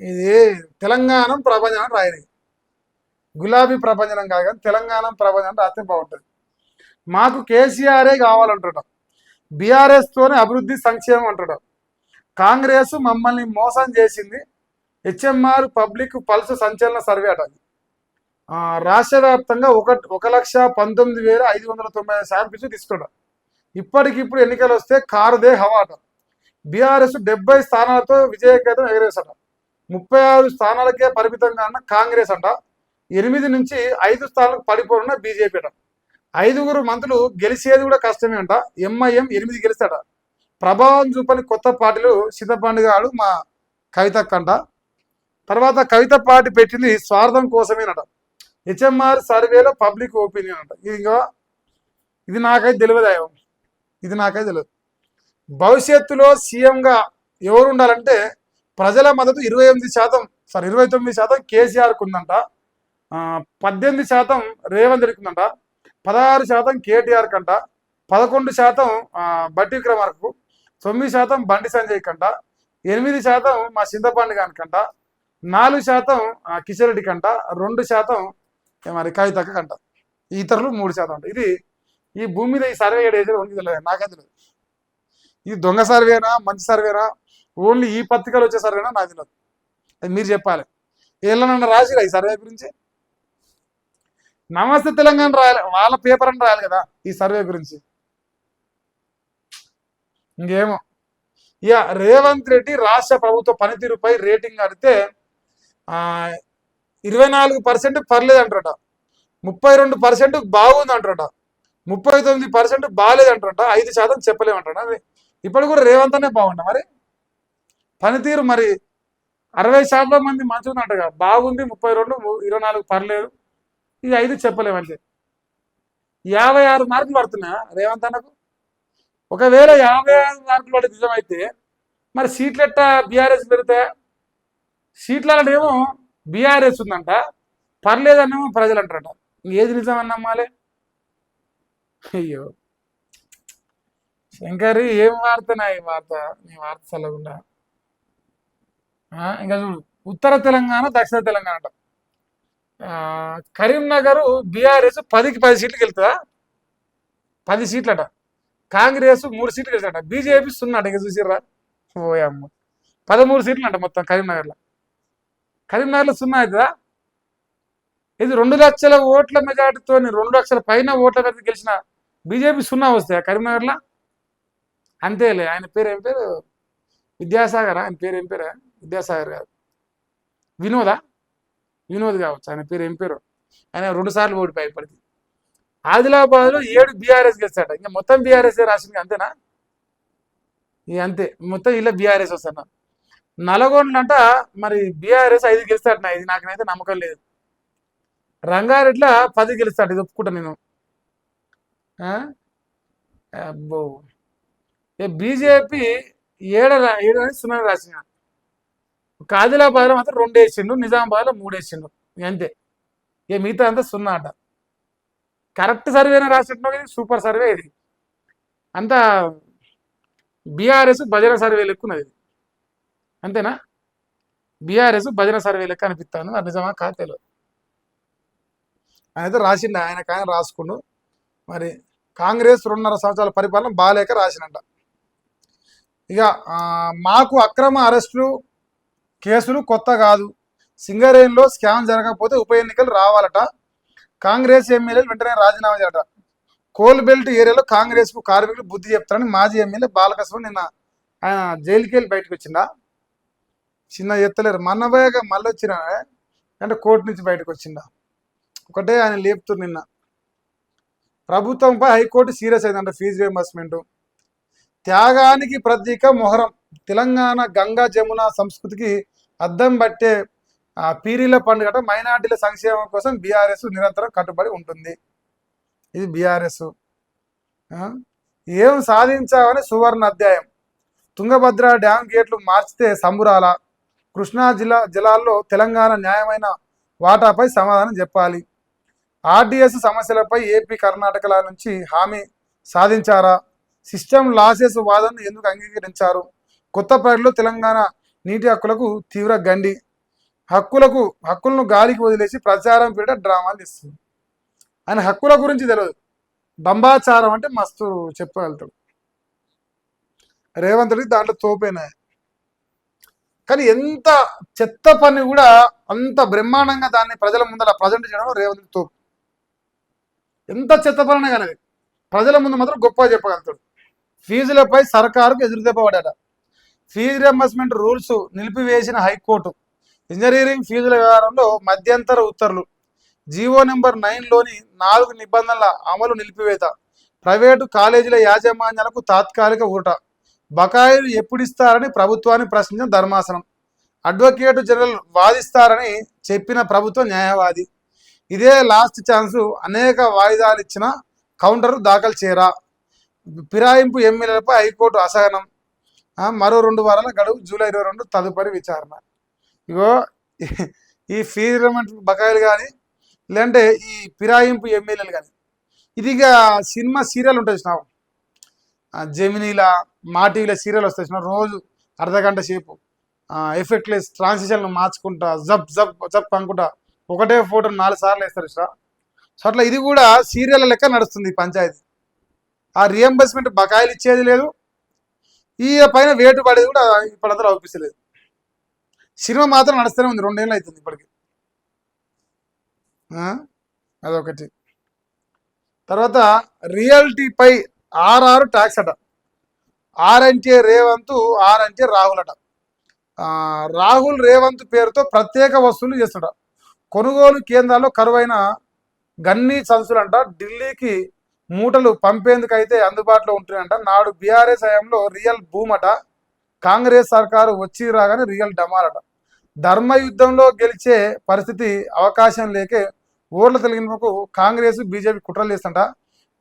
ఇది తెలంగాణ ప్రపంచం రాయది, గులాబీ ప్రపంచం కాదు కానీ తెలంగాణ ప్రపంచం రాస్తే బాగుంటుంది. మాకు కేసీఆరే కావాలంటాడు, బీఆర్ఎస్ తోనే అభివృద్ధి సంక్షేమం అంటాడు. కాంగ్రెస్ మమ్మల్ని మోసం చేసింది. హెచ్ఎంఆర్ పబ్లిక్ పల్స్ సంచలన సర్వే అట. రాష్ట్ర వ్యాప్తంగా 1,19,590 శాంపిల్స్ తీసుకున్నాడు. ఇప్పటికిప్పుడు ఎన్నికలు వస్తే కారుదే హవాట. బీఆర్ఎస్ 70 స్థానాలతో విజయకేతం ఎగరేసట. 36 స్థానాలకే పరిమితంగా ఉన్న కాంగ్రెస్ అంట 8 నుంచి 5 స్థానాలకు పడిపోనున్న బీజేపీ అట. 5 మంత్రులు గెలిచేది కూడా కష్టమే అంట. ఎంఐఎం 8 గెలిస్తాడ. ప్రభావం చూపని కొత్త పార్టీలు సిద్ధపండు గాడు మా కవితక్కంట. తర్వాత కవిత పార్టీ పెట్టింది స్వార్థం కోసమేనట. హెచ్ఎంఆర్ సర్వేలో పబ్లిక్ ఒపీనియన్ అంట. ఇది నాకైతే తెలియదు, ఇది నాకైతే తెలియదు. భవిష్యత్తులో సీఎంగా ఎవరు ఉండాలంటే ప్రజల మద్దతు 29% కేసీఆర్కు ఉందంట, 18% రేవంత్ రెడ్డికి ఉందంట, 16% కేటీఆర్ కంట, 11% బట్టి విక్రమార్కు, 9% బండి సంజయ్ కంట, 8% మా చింతపండు కానికంట, 4% కిషన్ రెడ్డి కంట, 2% మరి కవితక్క కంట, ఇతరులు 3% అంట. ఇది ఈ భూమి మీద ఈ సర్వే ఏడేసారు తెలియదు, నాకైతే తెలియదు. ఇది దొంగ సర్వేనా మంచి సర్వేనా, ఓన్లీ ఈ పత్రికలు వచ్చే సర్వేనా నాకు తెలియదు. అది మీరు చెప్పాలి. ఏళ్ళనన్నా రాసిరా ఈ సర్వే గురించి? నమస్తే తెలంగాణ రాయాలి, వాళ్ళ పేపర్ అని రాయాలి కదా ఈ సర్వే గురించి. ఇంకేమో ఇక రేవంత్ రెడ్డి రాష్ట్ర ప్రభుత్వ పనితీరుపై రేటింగ్ అడిగితే 24% పర్లేదు అంటారట, 32% బాగుంది అంటారట, 39% బాగాలేదు అంటారట, 5% చెప్పలేమంటాడు. అది ఇప్పుడు కూడా రేవంత్ అనే బాగుంటా మరి పనితీరు. మరి 60% మంది మంచిగా ఉందంటగా, బాగుంది 32, 24 పర్లేదు, ఇది 5 చెప్పలేమంటే 56 మార్కులు పడుతున్నా రేవంత్ అన్నకు. ఒకవేళ 56 మార్కులు పడి నిజమైతే మరి సీట్లు ఎట్టా బీఆర్ఎస్ పెరుగుతాయా? సీట్లనేమో బీఆర్ఎస్ ఉందంట, పర్లేదన్నేమో ప్రజలు అంటారట. ఏది నిజమని నమ్మాలి? అయ్యో శంకరి, ఏం వార్తనా ఈ వార్త? నీ వార్త చల్లకుండా. ఇంకా చూడు, ఉత్తర తెలంగాణ దక్షిణ తెలంగాణ అంట. కరీంనగర్ బీఆర్ఎస్ 10కి 10 సీట్లకు వెళ్తుందా? 10 సీట్లట. కాంగ్రెస్ 3 సీట్లు గెలిచాట. బీజేపీ 0 అట. ఇక చూసిర్రా, ఓయమ్మ 13 సీట్లు అంట మొత్తం కరీంనగర్లో. కరీంనగర్లో 0 అవుతుందా? ఇది 2 లక్షల ఓట్ల మెజార్టీతో 2 లక్షల పైన ఓట్ల మీద గెలిచిన బీజేపీ 0 వస్తాయా కరీంనగర్లో? అంతేలే. ఆయన పేరు ఏం పేరు? విద్యాసాగర్. ఆయన పేరు ఏం పేరు? విద్యాసాగర్ కాదు, వినోద్ కావచ్చు ఆయన పేరు. ఏం పేరు? ఆయన 2 సార్లు ఓడిపోయి ఇప్పటికి. ఆదిలాబాద్లో 7 బీఆర్ఎస్ గెలిచాట. ఇంకా మొత్తం బీఆర్ఎస్ రాసింది అంతేనా? ఇక అంతే, మొత్తం ఇలా బీఆర్ఎస్ వస్తాను. నల్గొండలంట మరి బీఆర్ఎస్ 5 గెలుస్తాట. ఇది నాకైతే నమ్మకం లేదు. రంగారెడ్డిలో 10 గెలుస్తాడు, ఇది ఒప్పుకుంటా నేను. అబ్బో, బీజేపీ 7 రాసిన. ఆదిలాబాద్లో మాత్రం 2 వేసిండు, నిజామాబాద్లో 3 వేసిండు, అంతే. ఇక మిగతా అంతా 0 అట. కరెక్ట్ సర్వేనే రాసినట్టు, ఇది సూపర్ సర్వే. ఇది అంతా బీఆర్ఎస్ భజన సర్వే లెక్కున్నది. ఇది అంతేనా? బీఆర్ఎస్ భజన సర్వే లెక్క అనిపిస్తాను. అది నిజమా కాదు తెలియదు. ఆయన అయితే రాసిండు, ఆయన రాసుకుండు. మరి కాంగ్రెస్ 2.5 సంవత్సరాల పరిపాలన బాలేక రాసినంట. ఇక మాకు అక్రమ అరెస్టులు కేసులు కొత్త కాదు, సింగరేణిలో స్కామ్ జరగకపోతే ఉప ఎన్నికలు రావాలట, కాంగ్రెస్ ఎమ్మెల్యేలు వెంటనే రాజీనామా చేయట, కోల్ బెల్ట్ ఏరియాలో కాంగ్రెస్ కు కార్మికులు బుద్ధి చెప్తారని మాజీ ఎమ్మెల్యే బాలకృష్ణ నిన్న ఆయన జైలుకి వెళ్ళి బయటకు వచ్చిందా? చిన్న ఎత్తలేరు, మన్నబోయాక మళ్ళీ వచ్చిన అంటే కోర్టు నుంచి బయటకు వచ్చిందా? ఒకటే ఆయన లేపుతున్నారు. నిన్న ప్రభుత్వంపై హైకోర్టు సీరియస్ అయిందంట. ఫీజు రియంబర్స్మెంట్, త్యాగానికి ప్రతీక మొహరం, తెలంగాణ గంగా జమున సంస్కృతికి అద్దం పట్టే పీరీల పండుగట, మైనార్టీల సంక్షేమం కోసం బీఆర్ఎస్ నిరంతరం కట్టుబడి ఉంటుంది. ఇది బీఆర్ఎస్. ఏం సాధించామని సువర్ణ అధ్యాయం, తుంగభద్ర డ్యాం గేట్లు మార్చితే సంబురాల, కృష్ణా జిల్లాల్లో తెలంగాణ న్యాయమైన వాటాపై సమాధానం చెప్పాలి, ఆర్డీఎస్ సమస్యలపై ఏపీ కర్ణాటకల నుంచి హామీ సాధించారా, సిస్టమ్ లాసెస్ వాదనను ఎందుకు అంగీకరించారు, కొత్తపేటలో తెలంగాణ నీటి హక్కులకు తీవ్ర గండి, హక్కులను గాలికి వదిలేసి ప్రచారం పేరిట డ్రామాలు ఇస్తుంది. ఆయన హక్కుల గురించి తెలియదు, దంబాచారం అంటే మస్తు చెప్పగలుగుతాడు. రేవంత్ రెడ్డి దాంట్లో తోపేనా. కానీ ఎంత చెత్త పని కూడా అంత బ్రహ్మాండంగా దాన్ని ప్రజల ముందర ప్రజెంట్ చేయడంలో రేవంత్ రెడ్డి తోపు. ఎంత చెత్త పని కానీ ప్రజల ముందు మాత్రం గొప్పగా చెప్పగలుగుతాడు. ఫీజులపై సర్కారుకు ఎదురుదెబ్బపడ్డాట. ఫీజు రియంబర్స్మెంట్ రూల్స్ నిలిపివేసిన హైకోర్టు. ఇంజనీరింగ్ ఫీజుల వ్యవహారంలో మధ్యంతర ఉత్తర్వులు. జీవో నెంబర్ 9లోని 4 నిబంధనల అమలు నిలిపివేత. ప్రైవేటు కాలేజీల యాజమాన్యాలకు తాత్కాలిక ఊరట. బకాయిలు ఎప్పుడిస్తారని ప్రభుత్వాన్ని ప్రశ్నించిన ధర్మాసనం. అడ్వకేటు జనరల్ వాదిస్తారని చెప్పిన ప్రభుత్వ న్యాయవాది. ఇదే లాస్ట్ ఛాన్సు, అనేక వాయిదాలు ఇచ్చిన కౌంటర్ దాఖలు చేయరా. ఫిరాయింపు ఎమ్మెల్యేలపై హైకోర్టు అసహనం. మరో 2 వారాల గడువు, జూలై 22 తదుపరి విచారణ. ఇగో ఈ ఫీజు బకాయిలు కానీ లేదంటే ఈ ఫిరాయింపు ఎమ్మెల్యేలు కానీ, ఇదిగా సినిమా సీరియల్ ఉంటుంది చూసినావు, జెమినీల మా టీవీలో సీరియల్ వస్తాయి చూసినా, రోజు అర్ధగంట సేపు ఎఫెక్ట్లెస్ ట్రాన్సిషన్ మార్చుకుంటా జబ్ జబ్ జబ్ అనుకుంటా ఒకటే ఫోటో 4 సార్లు వేస్తారు చూసినా. సో అట్లా ఇది కూడా సీరియల్ లెక్క నడుస్తుంది పంచాయతీ. ఆ రియంబర్స్మెంట్ బకాయిలు ఇచ్చేది లేదు, ఈ పైన వేటు పడేది కూడా ఇప్పుడంతా అవుపిస్తలేదు. సినిమా మాత్రం నడుస్తూనే ఉంది, 2 ఏళ్ళు అవుతుంది ఇప్పటికి. అదొకటి. తర్వాత రియాలిటీపై RR ట్యాక్స్ అట. ఆర్ అంటే రేవంత్, ఆర్ అంటే రాహుల్ అట. రాహుల్ రేవంత్ పేరుతో ప్రత్యేక వసూలు చేస్తుట. కొనుగోలు కేంద్రాల్లో కరువైన గన్నీ సంచులంట ఢిల్లీకి మూటలు పంపేందుకైతే అందుబాటులో ఉంటున్నాయంట. నాడు బీఆర్ఎస్ హయాంలో రియల్ భూమ్ అట. కాంగ్రెస్ సర్కారు వచ్చి రాగానే రియల్ డమారట. ధర్మయుద్ధంలో గెలిచే పరిస్థితి అవకాశం లేకే ఓట్ల తొలగింపుకు కాంగ్రెస్ బీజేపీ కుట్రలు చేస్తుంట.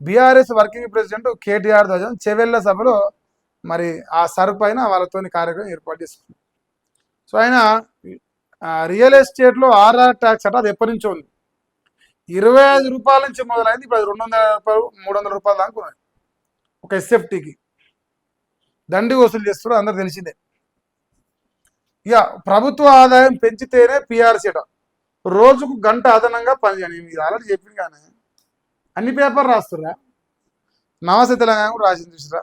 బీఆర్ఎస్ వర్కింగ్ ప్రెసిడెంట్ కేటీఆర్ ధ్వజం చెవెళ్ల సభలో మరి ఆ సర్ పైన వాళ్ళతోని కార్యక్రమం ఏర్పాటు చేసుకున్నారు. సో ఆయన రియల్ ఎస్టేట్లో RR ట్యాక్స్ అట, అది ఎప్పటి నుంచో ఉంది. 25 రూపాయల నుంచి మొదలైంది, ఇప్పుడు 200 రూపాయలు 300 రూపాయలు దాకా ఉన్నాయి ఒక SFTకి. దండి వసూలు చేస్తారు, అందరు తెలిసిందే. ఇక ప్రభుత్వ ఆదాయం పెంచితేనే PRC అట. రోజుకు గంట అదనంగా పనిచేయండి. మీరు ఆల్రెడీ చెప్పింది కానీ అన్ని పేపర్ రాస్తురా. నమస్తే తెలంగాణ కూడా రాసింది చూసిరా.